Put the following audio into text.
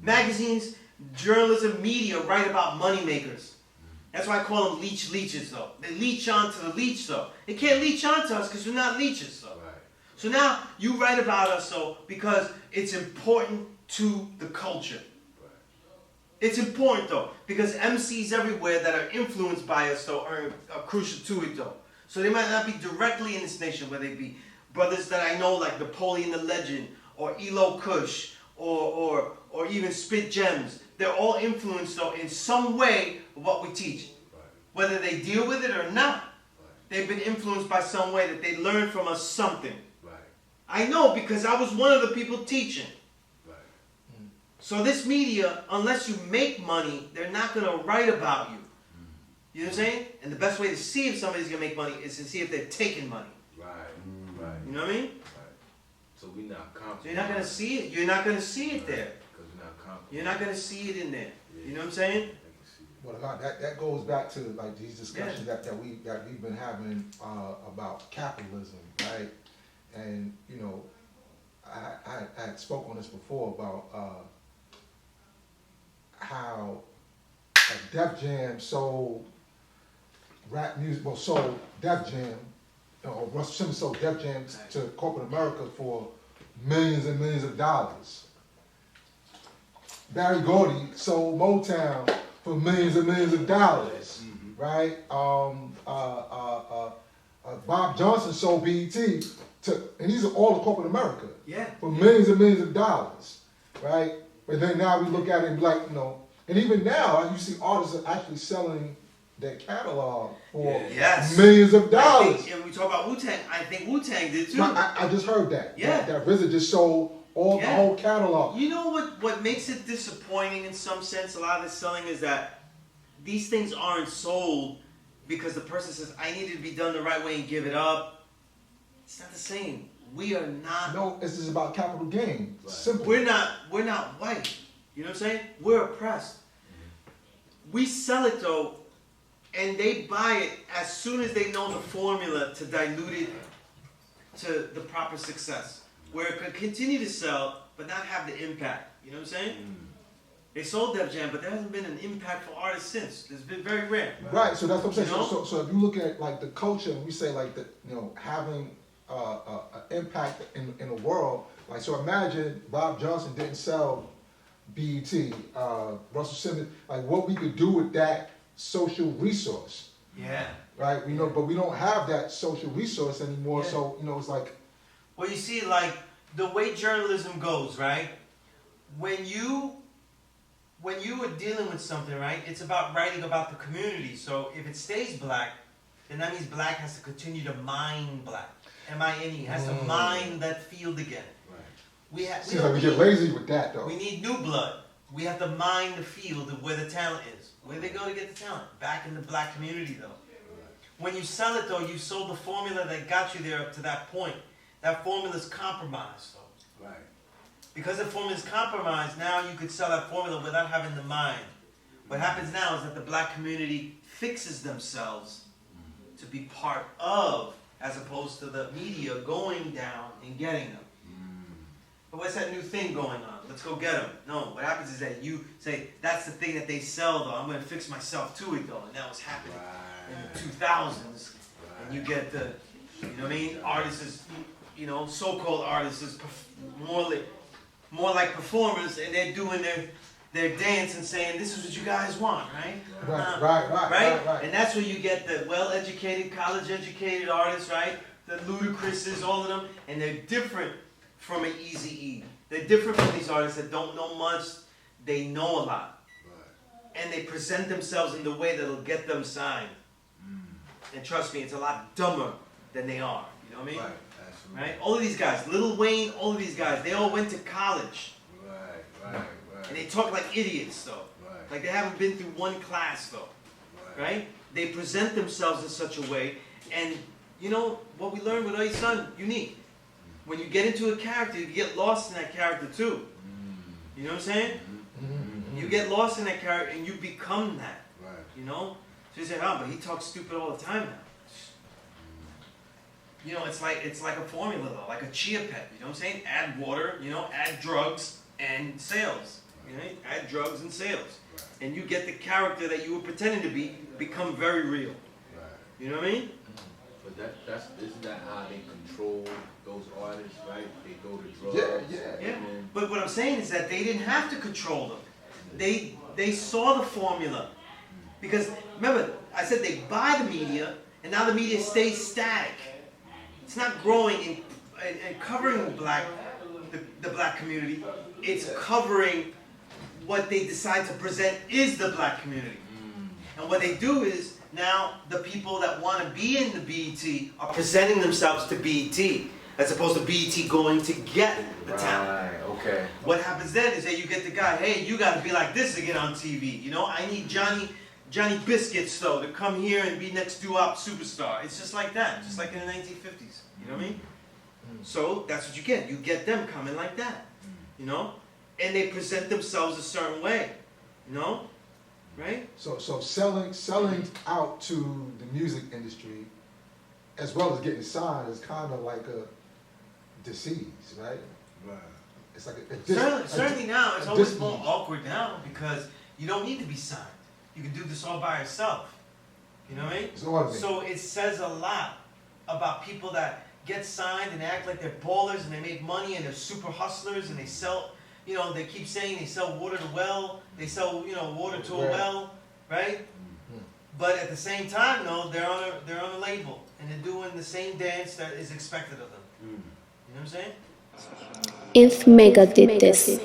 Magazines, journalism, media write about money makers. That's why I call them leeches though. They leech onto the leech though. They can't leech onto us because we're not leeches though. Right. So now you write about us though because it's important to the culture. Right. It's important though because MCs everywhere that are influenced by us though are crucial to it though. So they might not be directly in this nation, whether they be brothers that I know like Napoleon the Legend or Elo Kush or even Spit Gems. They're all influenced though in some way of what we teach. Right. Whether they deal with it or not, right. They've been influenced by some way that they learned from us something. Right. I know because I was one of the people teaching. Right. Mm. So this media, unless you make money, they're not going to write about you. Mm. You know what I'm saying? And the best way to see if somebody's going to make money is to see if they're taking money. Right. Mm. Right. You know what I mean? Right. So we're not confident. So you're not going to see it. You're not going to see it there. You're not going to see it in there. You know what I'm saying? Well, that goes back to like these discussions that we've been having about capitalism, right? And you know, I had spoke on this before about how Def Jam sold rap music, sold Def Jam, or Russell Simmons sold Def Jam to corporate America for millions and millions of dollars. Barry Gordy sold Motown for millions and millions of dollars, right? Bob Johnson sold BET and these are all the corporate America, for millions and millions of dollars, right? But then now we look at it and be like, you know, and even now you see artists are actually selling their catalog for millions of dollars. And we talk about Wu-Tang, I think Wu-Tang did too. I just heard that. Yeah. That RZA just sold the whole catalog. You know what makes it disappointing in some sense, a lot of this selling, is that these things aren't sold because the person says, I need it to be done the right way and give it up. It's not the same. We are not. No, this is about capital gain. Right. Simple. We're not white. You know what I'm saying? We're oppressed. We sell it though, and they buy it as soon as they know the formula to dilute it to the proper success. Where it could continue to sell, but not have the impact. You know what I'm saying? They sold Def Jam, but there hasn't been an impactful artist since. It's been very rare. Right. So that's what I'm saying. You know? So if you look at like the culture, and we say like the having an impact in the world. Like so, imagine Bob Johnson didn't sell BET, Russell Simmons. Like what we could do with that social resource. Yeah. Right. We know, but we don't have that social resource anymore. Yeah. So it's like. Well, you see, like, the way journalism goes, right? When you are dealing with something, right, it's about writing about the community. So if it stays black, then that means black has to continue to mine black. M-I-N-E, has to mine that field again. Right. We get lazy with that, though. We need new blood. We have to mine the field of where the talent is. Where do they go to get the talent? Back in the black community, though. Right. When you sell it, though, you sold the formula that got you there up to that point. That formula is compromised, though. Right. Because the formula is compromised, now you could sell that formula without having the mind. What happens now is that the black community fixes themselves to be part of, as opposed to the media going down and getting them. But what's that new thing going on? Let's go get them. No, what happens is that you say, that's the thing that they sell, though. I'm going to fix myself to it, though. And that was happening in the 2000s. And you get the, you know what I mean? Artists is, so-called artists is more like performers, and they're doing their dance and saying, this is what you guys want, right? Right? And that's where you get the well-educated, college-educated artists, right? The Ludacris's, all of them, and they're different from an Eazy-E. They're different from these artists that don't know much, they know a lot. Right. And they present themselves in the way that'll get them signed. And trust me, it's a lot dumber than they are. You know what I mean? Right? All of these guys, Lil Wayne, all of these guys, they all went to college. Right. And they talk like idiots, though. Right. Like they haven't been through one class, though. Right? They present themselves in such a way. And, what we learned with Oye Son, unique. When you get into a character, you get lost in that character, too. You know what I'm saying? You get lost in that character, and you become that. Right. So you say, but he talks stupid all the time now. It's like a formula though, like a chia pet. You know what I'm saying? Add water, add drugs and sales. right? Add drugs and sales. And you get the character that you were pretending to be become very real. Right. You know what I mean? But isn't that how they control those artists, right? They go to drugs. Yeah. But what I'm saying is that they didn't have to control them. They saw the formula. Because remember, I said they buy the media, and now the media stays static. It's not growing and covering the black community. It's covering what they decide to present is the black community. And what they do is, now the people that want to be in the BET are presenting themselves to BET, as opposed to BET going to get the talent. Right, okay. What happens then is that you get the guy, hey, you got to be like this to get on TV. You know, I need Johnny Biscuits, though, to come here and be next doo-wop superstar. It's just like that, just like in the 1950s. You know what I mean? So that's what you get. You get them coming like that. You know? And they present themselves a certain way. You know? Right? So selling out to the music industry, as well as getting signed, is kind of like a disease, right? Right. It's like certainly now it's always more awkward now because you don't need to be signed. You can do this all by yourself. You know what I mean? It's automated. So it says a lot about people that get signed and act like they're ballers and they make money and they're super hustlers and they sell. You know, they keep saying they sell water to well, they sell, you know, water to a well, right? But at the same time, though, they're on a label and they're doing the same dance that is expected of them. You know what I'm saying? If Mega did this.